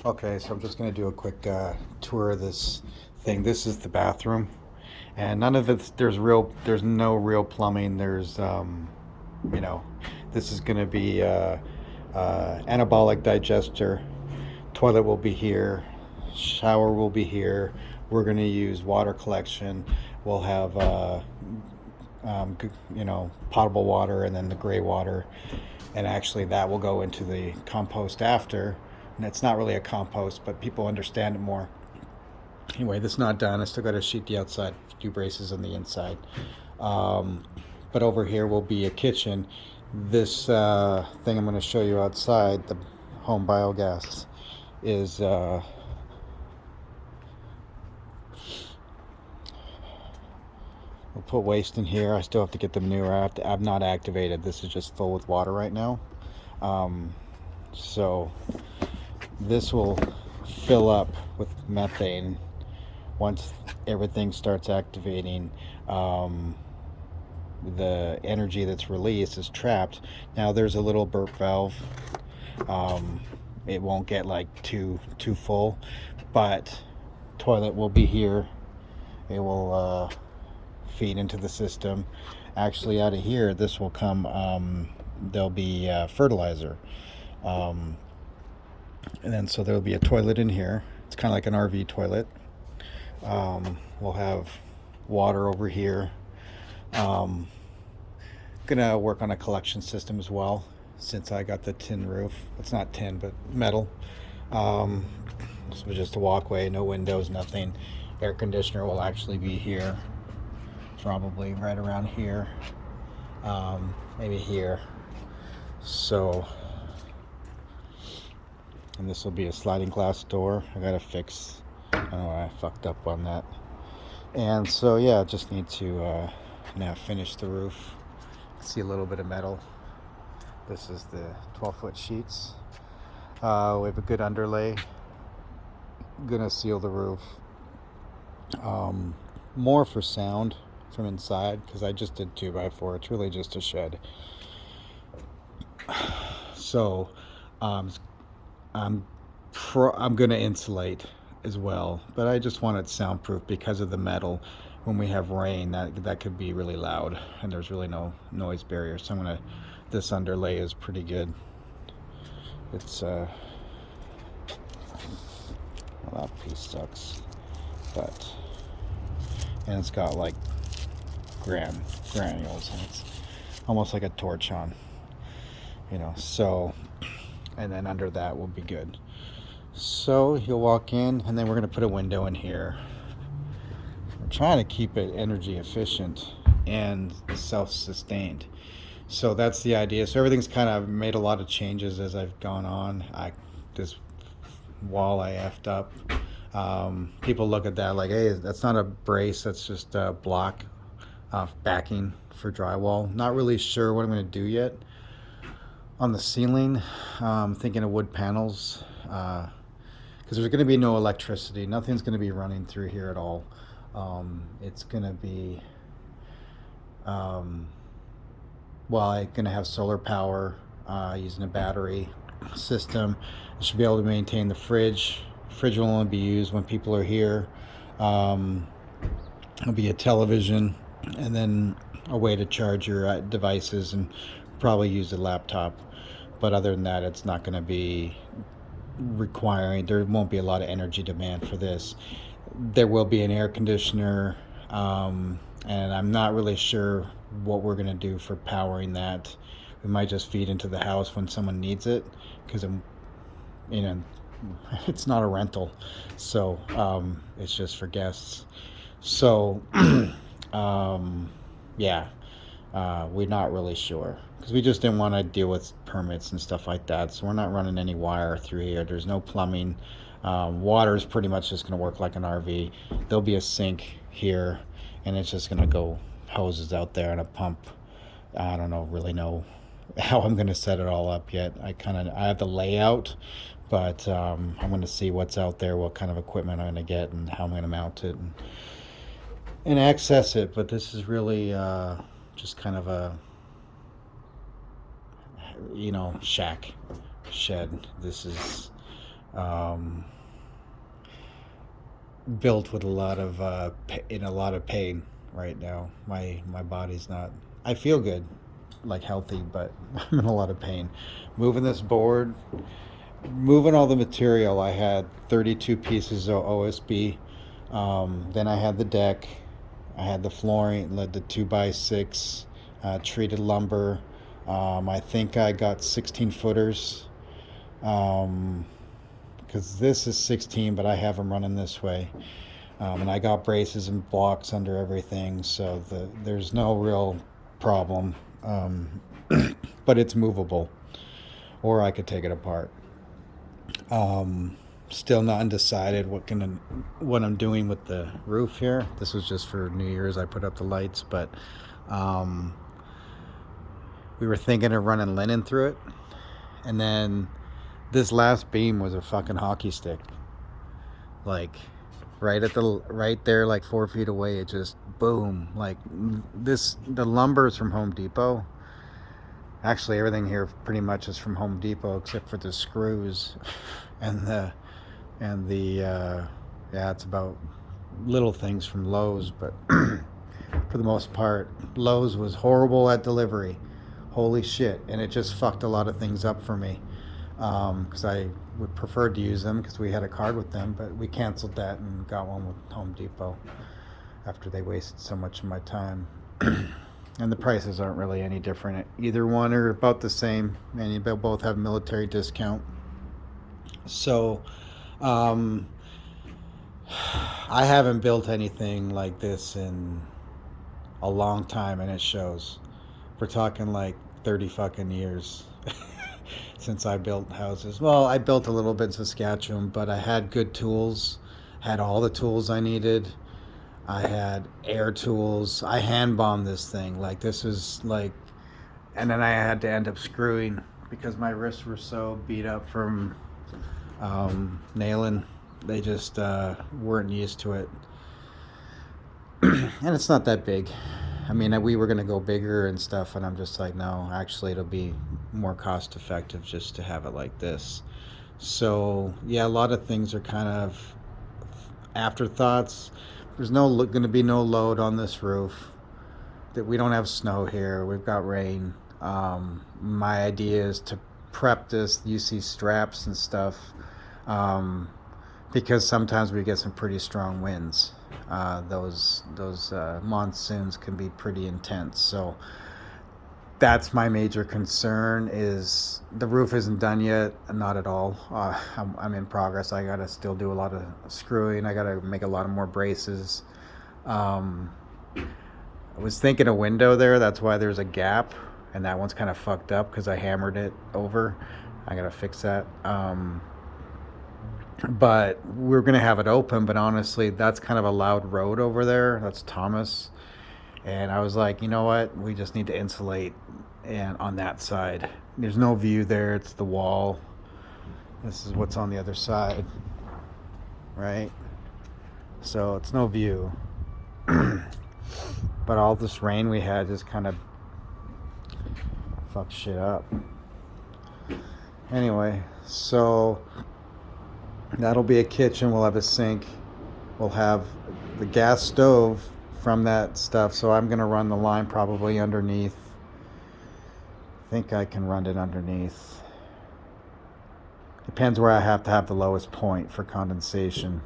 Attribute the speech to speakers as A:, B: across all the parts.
A: Okay, so I'm just gonna do a quick tour of this thing. This is the bathroom, and none of it. There's no real plumbing. You know, this is gonna be anabolic digester. Toilet will be here. Shower will be here. We're gonna use water collection. We'll have potable water and then the gray water, and actually that will go into the compost after. And it's not really a compost, but people understand it more. Anyway, this is not done. I still got to sheet the outside, do braces on the inside. Um, but over here will be a kitchen. This thing I'm going to show you outside, the home biogas, is we'll put waste in here. I still have to get the manure. I'm not activated. This is just full with water right now. Um, so this will fill up with methane once everything starts activating. The energy that's released is trapped. Now there's a little burp valve. Um, it won't get like too full, but toilet will be here. It will feed into the system. Actually, out of here, this will come. There'll be fertilizer, um, and then so there'll be a toilet in here. It's kind of like an RV toilet. We'll have water over here. Um, Gonna work on a collection system as well, since I got the tin roof. It's not tin, but metal. Um, so just a walkway, no windows, nothing. Air conditioner will actually be here, probably right around here, maybe here. So, and this will be a sliding glass door. I gotta fix. Oh, I fucked up on that. And so yeah, just need to now finish the roof. See a little bit of metal. This is the 12-foot sheets. We have a good underlay. Gonna seal the roof. More for sound from inside because I just did 2x4. It's really just a shed. So um, I'm gonna insulate as well, but I just want it soundproof because of the metal. When we have rain, that could be really loud, and there's really no noise barrier. So I'm gonna. This underlay is pretty good. It's well, that piece sucks, but and it's got like granules, and it's almost like a torch on, So, and then under that will be good. So you'll walk in, and then we're gonna put a window in here. We're trying to keep it energy efficient and self-sustained. So that's the idea. So everything's kind of made a lot of changes as I've gone on. This wall I effed up. People look at that like, hey, that's not a brace. That's just a block backing for drywall. Not really sure what I'm going to do yet. On the ceiling, thinking of wood panels because there's going to be no electricity. Nothing's going to be running through here at all. It's going to be I'm going to have solar power using a battery system. I should be able to maintain the fridge. Fridge will only be used when people are here. There'll be a television, and then a way to charge your devices, and probably use a laptop. But other than that, it's not going to be requiring. There won't be a lot of energy demand for this. There will be an air conditioner, and I'm not really sure what we're going to do for powering that. We might just feed into the house when someone needs it, because you know it's not a rental, so it's just for guests. So yeah, we're not really sure because we just didn't want to deal with permits and stuff like that. So we're not running any wire through here. There's no plumbing. Water is pretty much just going to work like an RV. There'll be a sink here, and it's just going to go hoses out there and a pump. I don't really know how I'm going to set it all up yet. I have the layout, but I'm going to see what's out there, what kind of equipment I'm going to get, and how I'm going to mount it and access it. But this is really just kind of a shack shed. This is Um, Built with a lot of in a lot of pain right now. My body's not. I feel good, like healthy, but I'm in a lot of pain. Moving this board, moving all the material. I had 32 pieces of OSB. Then I had the deck. I had the flooring, led the 2x6 treated lumber. I think I got 16 footers. Um, because this is 16, but I have them running this way. And I got braces and blocks under everything, so there's no real problem. But it's movable, or I could take it apart. Um, Still not undecided what I'm doing with the roof here. This was just for New Year's. I put up the lights, but um, we were thinking of running linen through it, and then this last beam was a fucking hockey stick. Like right there, like 4 feet away, it just boom. Like the lumber is from Home Depot. Actually, everything here pretty much is from Home Depot except for the screws and the yeah, it's about little things from Lowe's, but for the most part, Lowe's was horrible at delivery. Holy shit. And it just fucked a lot of things up for me. Because I would prefer to use them because we had a card with them, but we canceled that and got one with Home Depot after they wasted so much of my time. And the prices aren't really any different. Either one are about the same, and you both have military discount. So, um, I haven't built anything like this in a long time, and it shows. We're talking like 30 fucking years since I built houses. Well, I built a little bit in Saskatchewan, but I had good tools, had all the tools I needed. I had air tools. I hand bombed this thing. Like, this was like, and then I had to end up screwing because my wrists were so beat up from nailing. They just weren't used to it. And it's not that big. I mean, we were going to go bigger and stuff, and I'm just like, no, actually, it'll be more cost effective just to have it like this. So, yeah, a lot of things are kind of afterthoughts. There's going to be no load on this roof. That we don't have snow here. We've got rain. My idea is to prep this. You see straps and stuff, because sometimes we get some pretty strong winds. Those monsoons can be pretty intense. So that's my major concern. Is the roof isn't done yet? Not at all. I'm in progress. I gotta still do a lot of screwing. I gotta make a lot of more braces. I was thinking a window there. That's why there's a gap, and that one's kind of fucked up because I hammered it over. I gotta fix that. But we're gonna have it open. But honestly, that's kind of a loud road over there. That's Thomas. And I was like, you know what? We just need to insulate, and on that side, there's no view there. It's the wall. This is what's on the other side, right? So it's no view. But all this rain we had just kind of fucked shit up. Anyway, so that'll be a kitchen. We'll have a sink. We'll have the gas stove from that stuff. So I'm going to run the line probably underneath. I think I can run it underneath. Depends where I have to have the lowest point for condensation.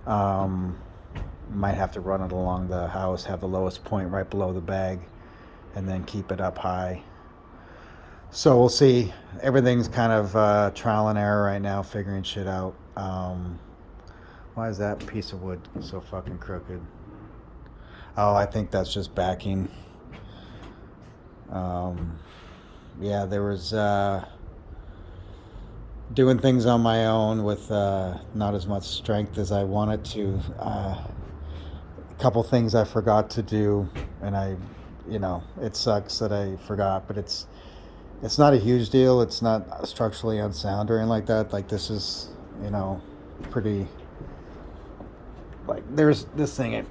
A: Might have to run it along the house, have the lowest point right below the bag, and then keep it up high. So we'll see. Everything's kind of trial and error right now, figuring shit out. Why is that piece of wood so fucking crooked? Oh, I think that's just backing. Yeah, there was doing things on my own with not as much strength as I wanted to. A couple things I forgot to do, and it sucks that I forgot, but it's not a huge deal. It's not structurally unsound or anything like that. Like, this is, pretty, like, there's this thing,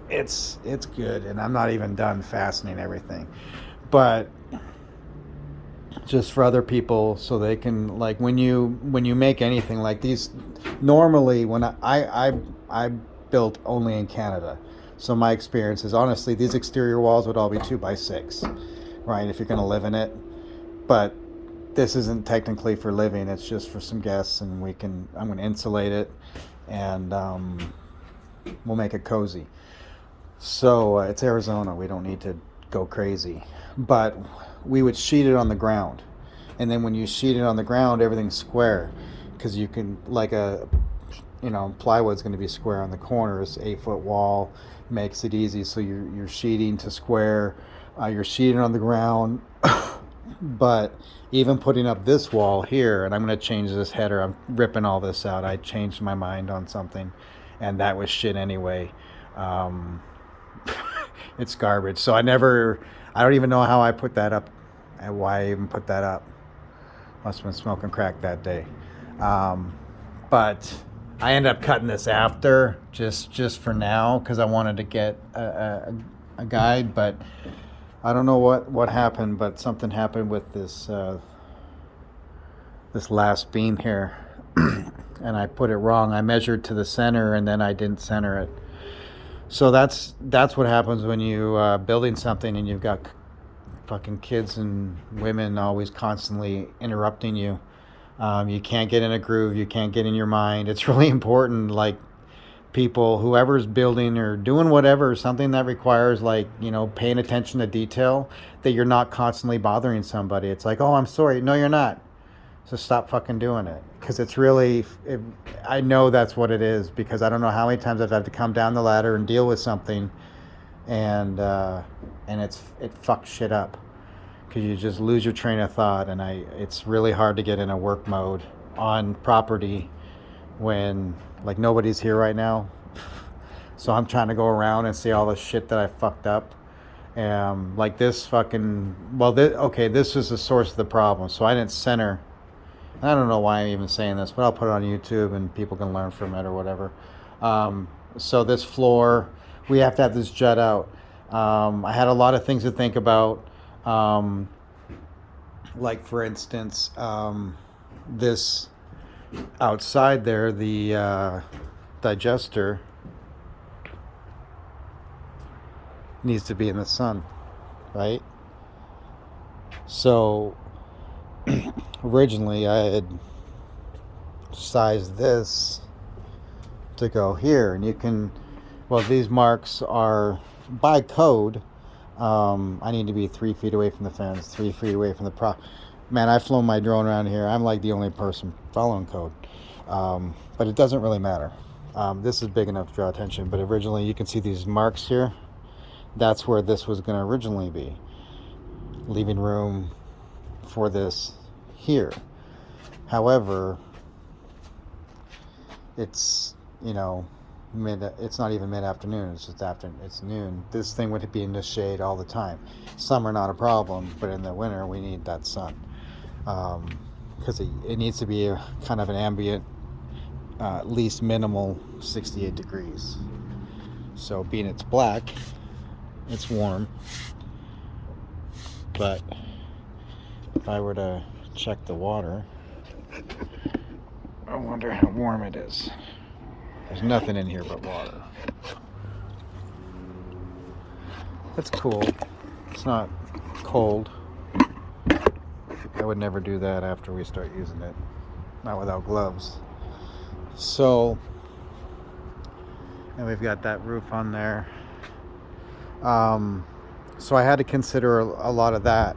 A: it's good, and I'm not even done fastening everything. But just for other people, so they can, like, when you make anything like these, normally when I built only in Canada, so my experience is, honestly, these exterior walls would all be 2x6, right, if you're going to live in it. But this isn't technically for living, it's just for some guests, and I'm going to insulate it, and we'll make it cozy. So it's Arizona, we don't need to go crazy, but we would sheet it on the ground, and then when you sheet it on the ground, everything's square, because you can, like, plywood's going to be square on the corners. 8-foot wall makes it easy, so you're sheeting to square. You're sheeting on the ground. But even putting up this wall here, and I'm going to change this header, I'm ripping all this out. I changed my mind on something, and that was shit anyway. It's garbage. So I don't even know how I put that up and why I even put that up. Must have been smoking crack that day. But I ended up cutting this after, just for now, because I wanted to get a guide. But I don't know what happened, but something happened with this this last beam here, and I put it wrong. I measured to the center, and then I didn't center it. So that's what happens when you building something and you've got fucking kids and women always constantly interrupting you. You can't get in a groove. You can't get in your mind. It's really important, like, people, whoever's building or doing whatever, something that requires, like, paying attention to detail, that you're not constantly bothering somebody. It's like, oh, I'm sorry. No, you're not. So stop fucking doing it. Because it's really, I know that's what it is, because I don't know how many times I've had to come down the ladder and deal with something, and it fucks shit up, because you just lose your train of thought. And it's really hard to get in a work mode on property when, like, nobody's here right now. So I'm trying to go around and see all the shit that I fucked up. Like this fucking, this is the source of the problem. So I didn't center. I don't know why I'm even saying this, but I'll put it on YouTube and people can learn from it or whatever. So this floor, we have to have this jut out. I had a lot of things to think about. Like, for instance, this outside there, the digester needs to be in the sun, right? So originally I had sized this to go here, and these marks are by code. I need to be 3 feet away from the fence, 3 feet away from the Man, I've flown my drone around here. I'm like the only person following code. But it doesn't really matter. This is big enough to draw attention, but originally you can see these marks here. That's where this was going to originally be. Leaving room for this here. However, it's, it's not even mid-afternoon, it's noon. This thing would be in the shade all the time. Summer, not a problem, but in the winter we need that sun, because it needs to be a kind of an ambient, at least minimal 68 degrees. So being it's black, it's warm, but if I were to check the water, I wonder how warm it is. There's nothing in here but water. It's cool. It's not cold. I would never do that after we start using it. Not without gloves. So, and we've got that roof on there. So I had to consider a lot of that,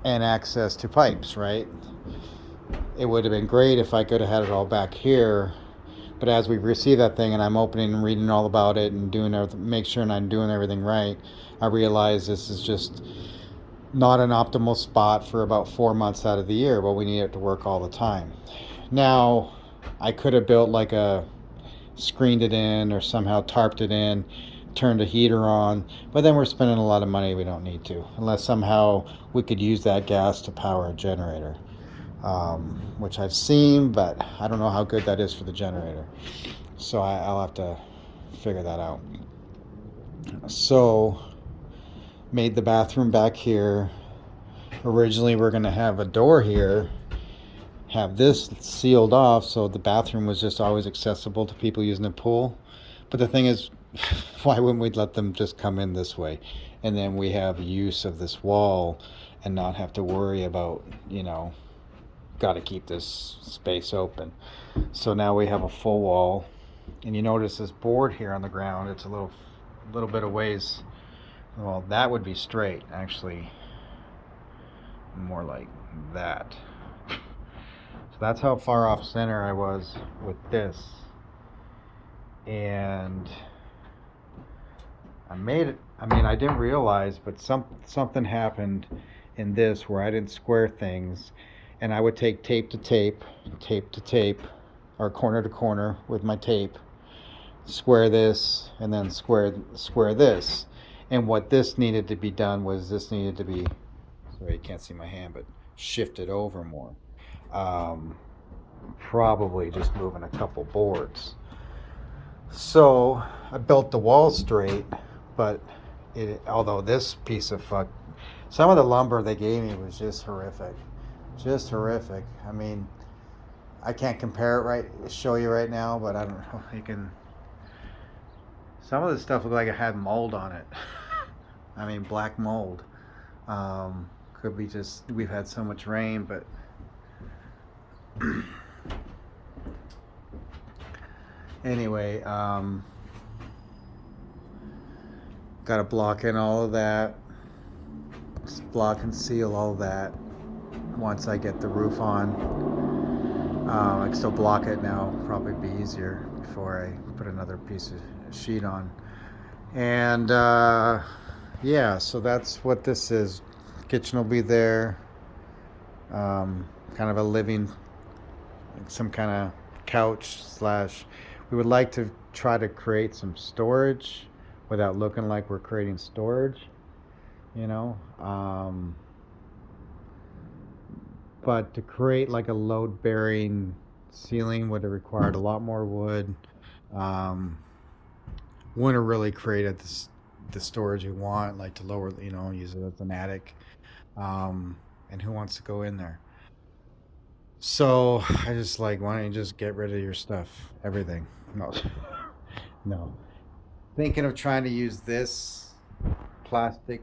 A: and access to pipes, right? It would have been great if I could have had it all back here. But as we receive that thing and I'm opening and reading all about it and make sure I'm doing everything right, I realize this is just not an optimal spot for about 4 months out of the year, but we need it to work all the time. Now, I could have built screened it in or somehow tarped it in, turned a heater on, but then we're spending a lot of money we don't need to, unless somehow we could use that gas to power a generator. Which I've seen, but I don't know how good that is for the generator. So I'll have to figure that out. So, made the bathroom back here. Originally we're going to have a door here, have this sealed off so the bathroom was just always accessible to people using the pool. But the thing is, why wouldn't we let them just come in this way? And then we have use of this wall and not have to worry about, got to keep this space open. So now we have a full wall. And you notice this board here on the ground, it's a little bit of ways. Well, that would be straight, actually. More like that. So that's how far off center I was with this. And I made it, I didn't realize, but something happened in this where I didn't square things. And I would take tape to tape, or corner to corner with my tape, square this, and then square this. And what this needed to be done was this needed to be, sorry you can't see my hand, but shifted over more. Probably just moving a couple boards. So I built the wall straight, but although this piece of some of the lumber they gave me was just horrific. Just horrific. I can't compare it show you right now, but I don't know. Some of the stuff looked like it had mold on it. Black mold. Could be just, we've had so much rain, but anyway, got to block in all of that. Just block and seal all of that. Once I get the roof on, I can still block it now. Probably be easier before I put another piece of sheet on. And yeah, so that's what this is. Kitchen will be there. Kind of a living, some kind of couch / we would like to try to create some storage without looking like we're creating storage, but to create like a load bearing ceiling would have required a lot more wood. Wouldn't have really created the storage we want, like to lower, use it as an attic. And who wants to go in there? So I just why don't you just get rid of your stuff, everything? No, no. Thinking of trying to use this plastic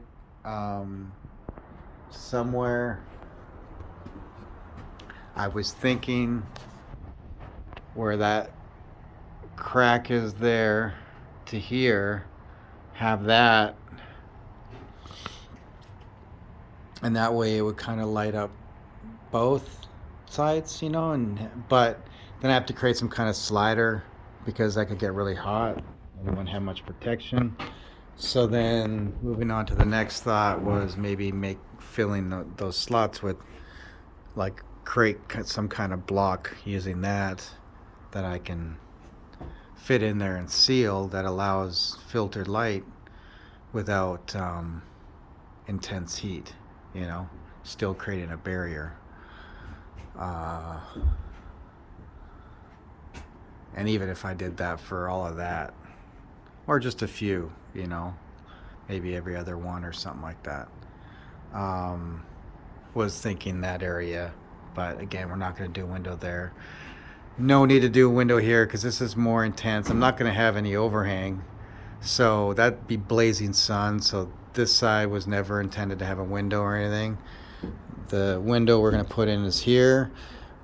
A: somewhere. I was thinking where that crack is there to here, have that, and that way it would kind of light up both sides, but then I have to create some kind of slider because that could get really hot and it wouldn't have much protection. So then moving on to the next thought was maybe filling those slots with create some kind of block using that I can fit in there and seal that allows filtered light without intense heat, still creating a barrier. And even if I did that for all of that, or just a few, maybe every other one or something like that, was thinking that area. But again, we're not going to do a window there. No need to do a window here because this is more intense. I'm not going to have any overhang, so that'd be blazing sun. So this side was never intended to have a window or anything. The window we're going to put in is here.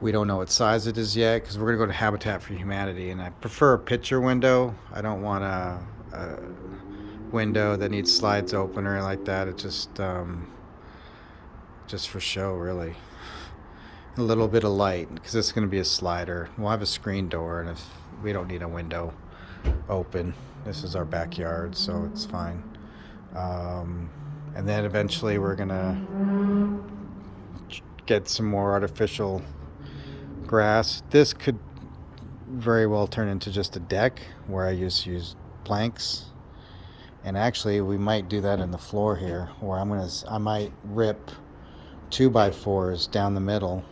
A: We don't know what size it is yet because we're going to go to Habitat for Humanity, and I prefer a picture window. I don't want a window that needs slides open or like that. It's just for show, really. A little bit of light because it's going to be a slider. We'll have a screen door, and if we don't need a window open, this is our backyard, so it's fine. And then eventually we're going to get some more artificial grass. This could very well turn into just a deck where I use planks, and actually we might do that in the floor here, where I might rip 2x4s down the middle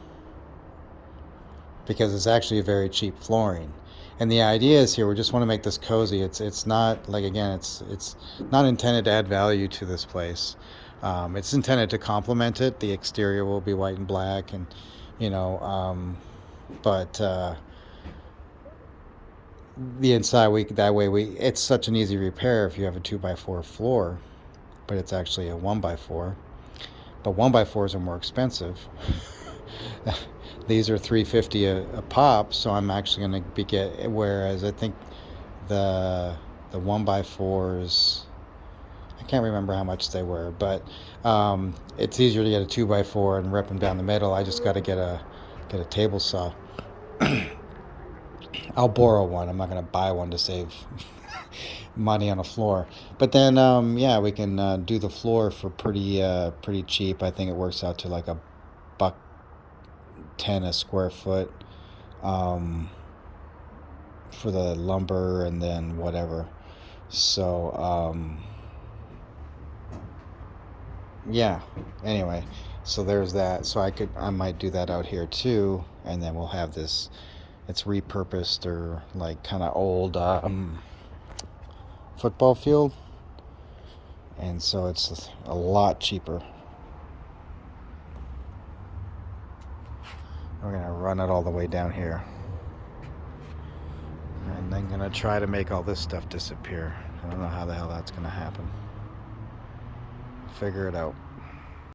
A: because it's actually a very cheap flooring. And the idea is here, we just want to make this cozy. It's not it's not intended to add value to this place. It's intended to complement it. The exterior will be white and black, and but the inside, it's such an easy repair if you have a 2x4 floor, but it's actually a 1x4. But 1x4s are more expensive. These are $350 a pop, so I'm actually going to get, whereas I think the 1x4s, I can't remember how much they were, but it's easier to get a 2x4 and rip them down the middle. I just got to get a table saw. I'll borrow one. I'm not going to buy one to save money on a floor. But then, yeah, we can do the floor for pretty cheap. I think it works out to like $1.10 a square foot for the lumber and then whatever. So, yeah. Anyway, so there's that. So I might do that out here too, and then we'll have this. It's repurposed or like kind of old football field, and so it's a lot cheaper. We're gonna run it all the way down here, and then gonna try to make all this stuff disappear. I don't know how the hell that's gonna happen. Figure it out.